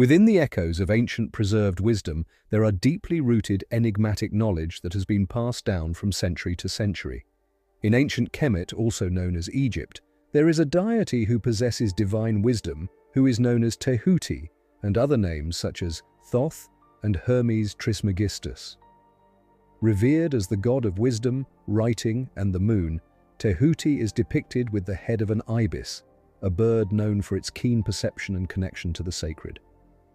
Within the echoes of ancient preserved wisdom, there are deeply rooted enigmatic knowledge that has been passed down from century to century. In ancient Kemet, also known as Egypt, there is a deity who possesses divine wisdom, who is known as Tehuti, and other names such as Thoth and Hermes Trismegistus. Revered as the god of wisdom, writing, and the moon, Tehuti is depicted with the head of an ibis, a bird known for its keen perception and connection to the sacred.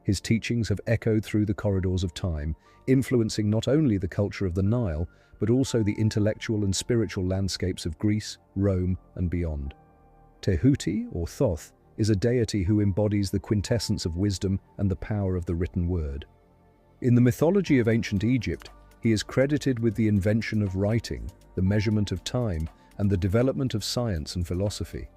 His teachings have echoed through the corridors of time, influencing not only the culture of the Nile, but also the intellectual and spiritual landscapes of Greece, Rome, and beyond. Tehuti, or Thoth, is a deity who embodies the quintessence of wisdom and the power of the written word. In the mythology of ancient Egypt, he is credited with the invention of writing, the measurement of time, and the development of science and philosophy.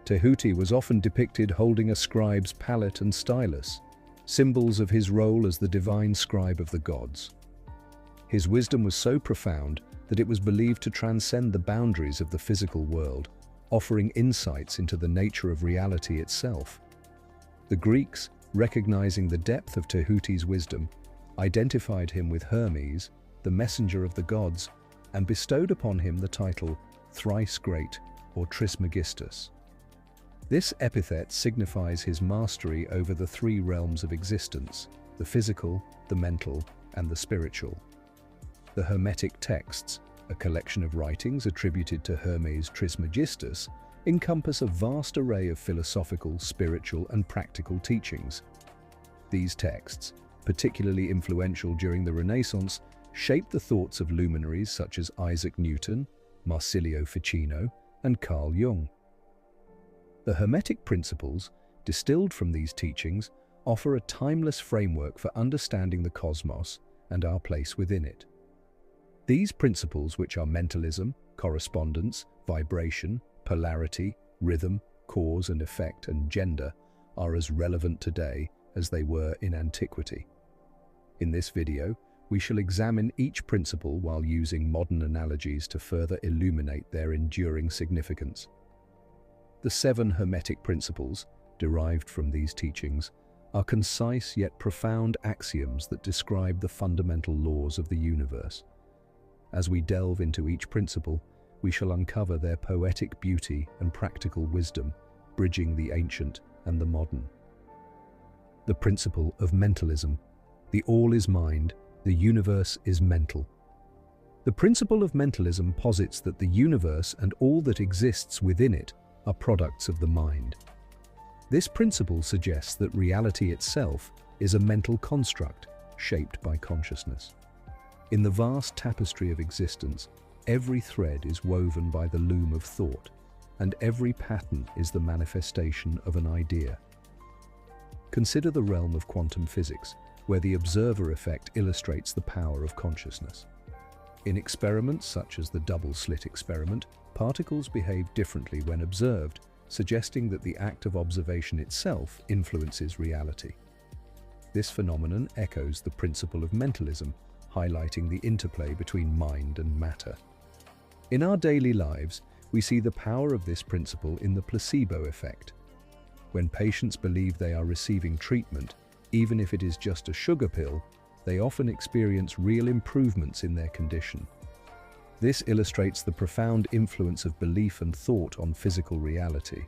Tehuti was often depicted holding a scribe's palette and stylus, symbols of his role as the divine scribe of the gods. His wisdom was so profound that it was believed to transcend the boundaries of the physical world, offering insights into the nature of reality itself. The Greeks, recognizing the depth of Tehuti's wisdom, identified him with Hermes, the messenger of the gods, and bestowed upon him the title Thrice Great, or Trismegistus. This epithet signifies his mastery over the three realms of existence: the physical, the mental, and the spiritual. The Hermetic texts, a collection of writings attributed to Hermes Trismegistus, encompass a vast array of philosophical, spiritual, and practical teachings. These texts, particularly influential during the Renaissance, shaped the thoughts of luminaries such as Isaac Newton, Marsilio Ficino, and Carl Jung. The Hermetic Principles, distilled from these teachings, offer a timeless framework for understanding the cosmos and our place within it. These principles, which are mentalism, correspondence, vibration, polarity, rhythm, cause and effect, and gender, are as relevant today as they were in antiquity. In this video, we shall examine each principle while using modern analogies to further illuminate their enduring significance. The 7 Hermetic Principles, derived from these teachings, are concise yet profound axioms that describe the fundamental laws of the universe. As we delve into each principle, we shall uncover their poetic beauty and practical wisdom, bridging the ancient and the modern. The Principle of Mentalism. The all is mind, the universe is mental. The Principle of Mentalism posits that the universe and all that exists within it are products of the mind. This principle suggests that reality itself is a mental construct shaped by consciousness. In the vast tapestry of existence, every thread is woven by the loom of thought, and every pattern is the manifestation of an idea. Consider the realm of quantum physics, where the observer effect illustrates the power of consciousness. In experiments such as the double-slit experiment, particles behave differently when observed, suggesting that the act of observation itself influences reality. This phenomenon echoes the principle of mentalism, highlighting the interplay between mind and matter. In our daily lives, we see the power of this principle in the placebo effect. When patients believe they are receiving treatment, even if it is just a sugar pill, they often experience real improvements in their condition. This illustrates the profound influence of belief and thought on physical reality.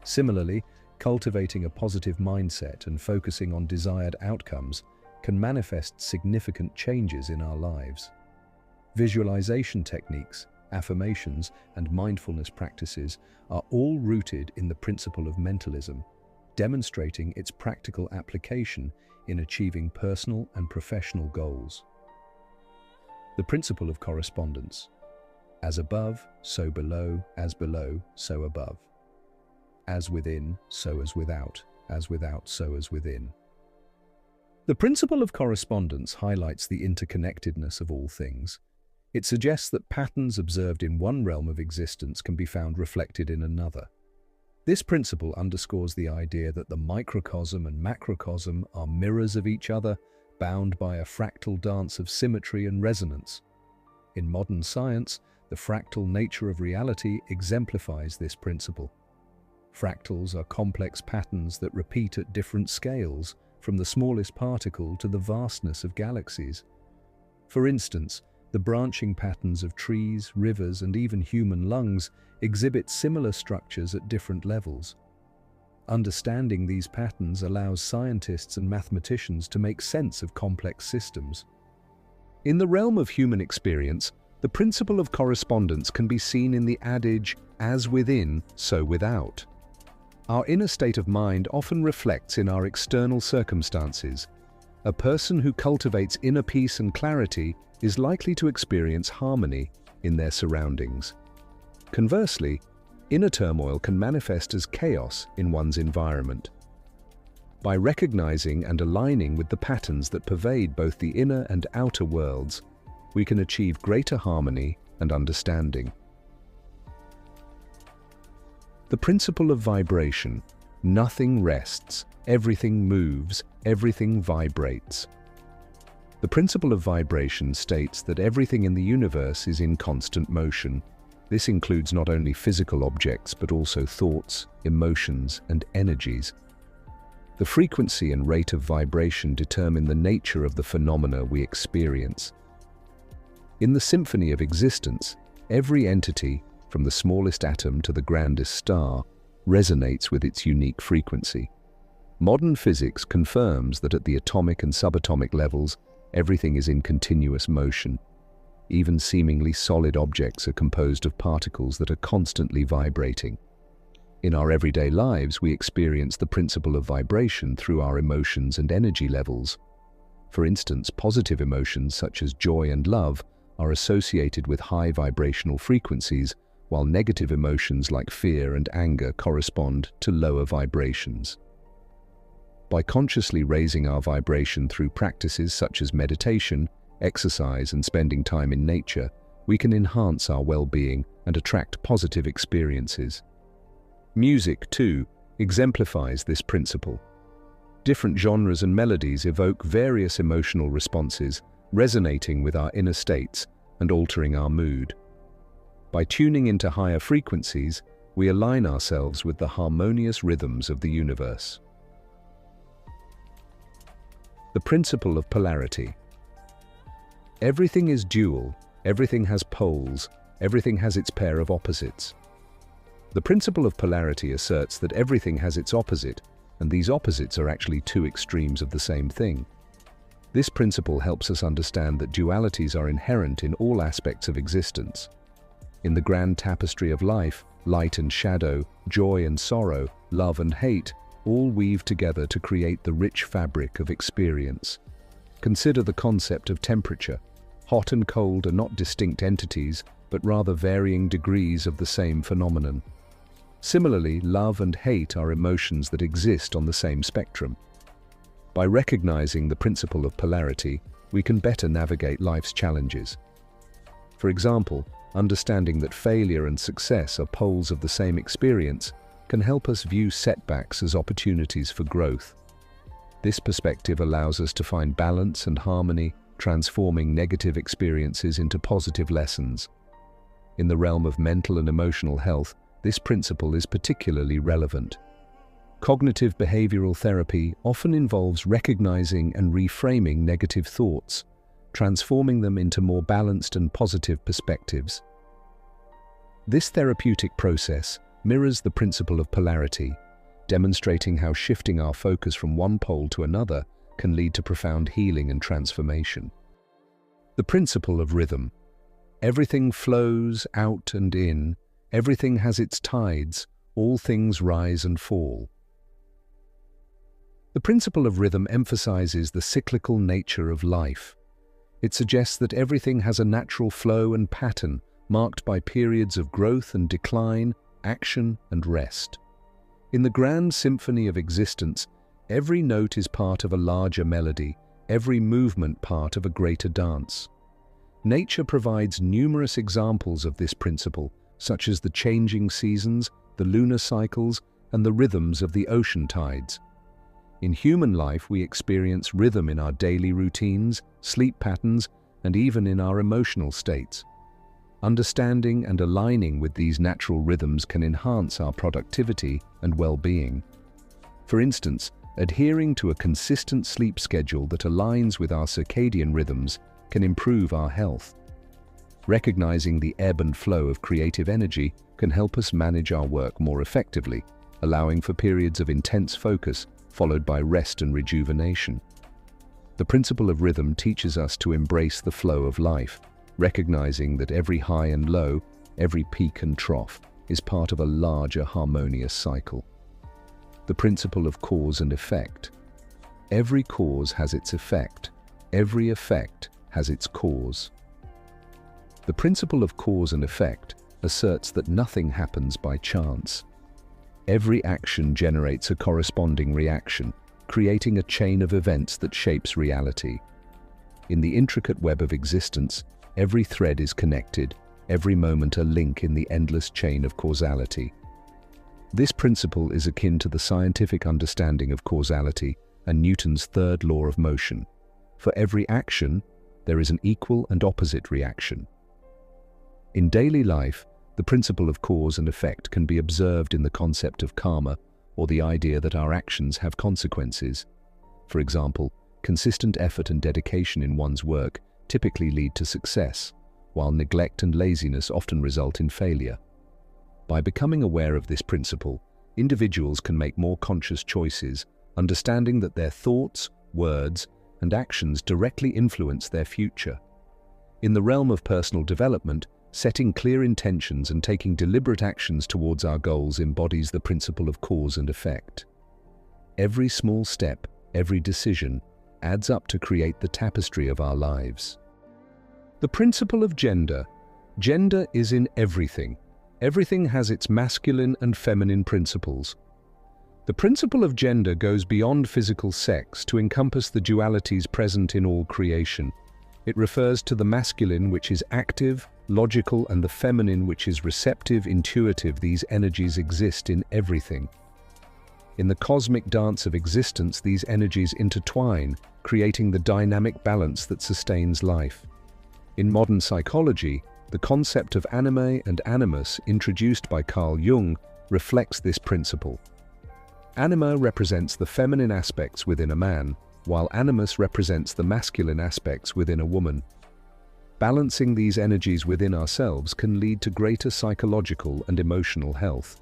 Similarly, cultivating a positive mindset and focusing on desired outcomes can manifest significant changes in our lives. Visualization techniques, affirmations, and mindfulness practices are all rooted in the principle of mentalism, demonstrating its practical application in achieving personal and professional goals. The Principle of Correspondence. As above, so below, as below, so above. As within, so as without, so as within. The Principle of Correspondence highlights the interconnectedness of all things. It suggests that patterns observed in one realm of existence can be found reflected in another. This principle underscores the idea that the microcosm and macrocosm are mirrors of each other, bound by a fractal dance of symmetry and resonance. In modern science, the fractal nature of reality exemplifies this principle. Fractals are complex patterns that repeat at different scales, from the smallest particle to the vastness of galaxies. For instance, the branching patterns of trees, rivers, and even human lungs exhibit similar structures at different levels. Understanding these patterns allows scientists and mathematicians to make sense of complex systems. In the realm of human experience, the principle of correspondence can be seen in the adage, "as within, so without." Our inner state of mind often reflects in our external circumstances. A person who cultivates inner peace and clarity is likely to experience harmony in their surroundings. Conversely, inner turmoil can manifest as chaos in one's environment. By recognizing and aligning with the patterns that pervade both the inner and outer worlds, we can achieve greater harmony and understanding. The principle of vibration. Nothing rests, everything moves, everything vibrates. The principle of vibration states that everything in the universe is in constant motion. This includes not only physical objects, but also thoughts, emotions, and energies. The frequency and rate of vibration determine the nature of the phenomena we experience. In the symphony of existence, every entity, from the smallest atom to the grandest star, resonates with its unique frequency. Modern physics confirms that at the atomic and subatomic levels, everything is in continuous motion. Even seemingly solid objects are composed of particles that are constantly vibrating. In our everyday lives, we experience the principle of vibration through our emotions and energy levels. For instance, positive emotions such as joy and love are associated with high vibrational frequencies, while negative emotions like fear and anger correspond to lower vibrations. By consciously raising our vibration through practices such as meditation, exercise, and spending time in nature, we can enhance our well-being and attract positive experiences. Music, too, exemplifies this principle. Different genres and melodies evoke various emotional responses, resonating with our inner states and altering our mood. By tuning into higher frequencies, we align ourselves with the harmonious rhythms of the universe. The principle of polarity. Everything is dual, everything has poles, everything has its pair of opposites. The principle of polarity asserts that everything has its opposite, and these opposites are actually two extremes of the same thing. This principle helps us understand that dualities are inherent in all aspects of existence. In the grand tapestry of life, light and shadow, joy and sorrow, love and hate, all weave together to create the rich fabric of experience. Consider the concept of temperature. Hot and cold are not distinct entities, but rather varying degrees of the same phenomenon. Similarly, love and hate are emotions that exist on the same spectrum. By recognizing the principle of polarity, we can better navigate life's challenges. For example, understanding that failure and success are poles of the same experience can help us view setbacks as opportunities for growth. This perspective allows us to find balance and harmony, transforming negative experiences into positive lessons. In the realm of mental and emotional health, this principle is particularly relevant. Cognitive behavioral therapy often involves recognizing and reframing negative thoughts, transforming them into more balanced and positive perspectives. This therapeutic process mirrors the principle of polarity, demonstrating how shifting our focus from one pole to another can lead to profound healing and transformation. The principle of rhythm. Everything flows out and in, everything has its tides, all things rise and fall. The principle of rhythm emphasizes the cyclical nature of life. It suggests that everything has a natural flow and pattern marked by periods of growth and decline, action and rest. In the grand symphony of existence, every note is part of a larger melody, every movement part of a greater dance. Nature provides numerous examples of this principle, such as the changing seasons, the lunar cycles, and the rhythms of the ocean tides. In human life, we experience rhythm in our daily routines, sleep patterns, and even in our emotional states. Understanding and aligning with these natural rhythms can enhance our productivity and well-being. For instance, adhering to a consistent sleep schedule that aligns with our circadian rhythms can improve our health. Recognizing the ebb and flow of creative energy can help us manage our work more effectively, allowing for periods of intense focus followed by rest and rejuvenation. The principle of rhythm teaches us to embrace the flow of life, recognizing that every high and low, every peak and trough, is part of a larger harmonious cycle. The principle of cause and effect. Every cause has its effect. Every effect has its cause. The principle of cause and effect asserts that nothing happens by chance. Every action generates a corresponding reaction, creating a chain of events that shapes reality. In the intricate web of existence, every thread is connected, every moment a link in the endless chain of causality. This principle is akin to the scientific understanding of causality and Newton's third law of motion. For every action, there is an equal and opposite reaction. In daily life, the principle of cause and effect can be observed in the concept of karma, or the idea that our actions have consequences. For example, consistent effort and dedication in one's work typically lead to success, while neglect and laziness often result in failure. By becoming aware of this principle, individuals can make more conscious choices, understanding that their thoughts, words, and actions directly influence their future. In the realm of personal development, setting clear intentions and taking deliberate actions towards our goals embodies the principle of cause and effect. Every small step, every decision, adds up to create the tapestry of our lives. The principle of gender. Gender is in everything. Everything has its masculine and feminine principles. The principle of gender goes beyond physical sex to encompass the dualities present in all creation. It refers to the masculine, which is active, logical, and the feminine, which is receptive, intuitive. These energies exist in everything. In the cosmic dance of existence, these energies intertwine, creating the dynamic balance that sustains life. In modern psychology, the concept of anime and animus, introduced by Carl Jung, reflects this principle. Anima represents the feminine aspects within a man, while animus represents the masculine aspects within a woman. Balancing these energies within ourselves can lead to greater psychological and emotional health.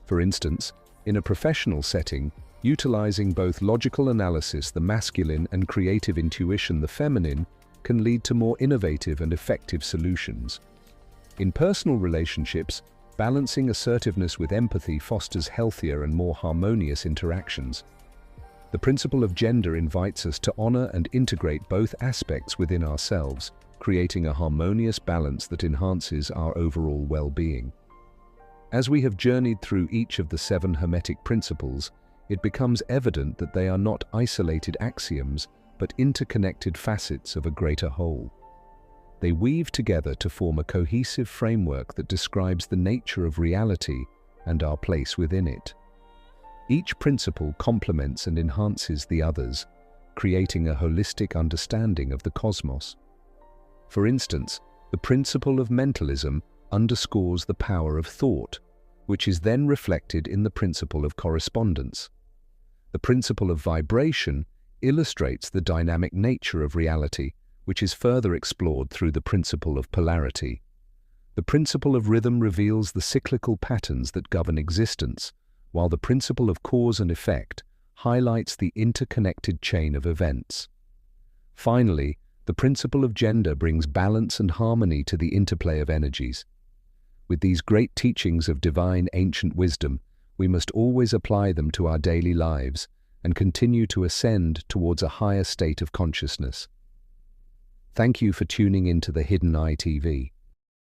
For instance, in a professional setting, utilizing both logical analysis, the masculine, and creative intuition, the feminine, can lead to more innovative and effective solutions. In personal relationships, balancing assertiveness with empathy fosters healthier and more harmonious interactions. The principle of gender invites us to honor and integrate both aspects within ourselves, creating a harmonious balance that enhances our overall well-being. As we have journeyed through each of the 7 Hermetic principles, it becomes evident that they are not isolated axioms, but interconnected facets of a greater whole. They weave together to form a cohesive framework that describes the nature of reality and our place within it. Each principle complements and enhances the others, creating a holistic understanding of the cosmos. For instance, the principle of mentalism underscores the power of thought, which is then reflected in the principle of correspondence. The principle of vibration illustrates the dynamic nature of reality, which is further explored through the principle of polarity. The principle of rhythm reveals the cyclical patterns that govern existence, while the principle of cause and effect highlights the interconnected chain of events. Finally, the principle of gender brings balance and harmony to the interplay of energies. With these great teachings of divine ancient wisdom, we must always apply them to our daily lives and continue to ascend towards a higher state of consciousness. Thank you for tuning into the Hidden Eye TV.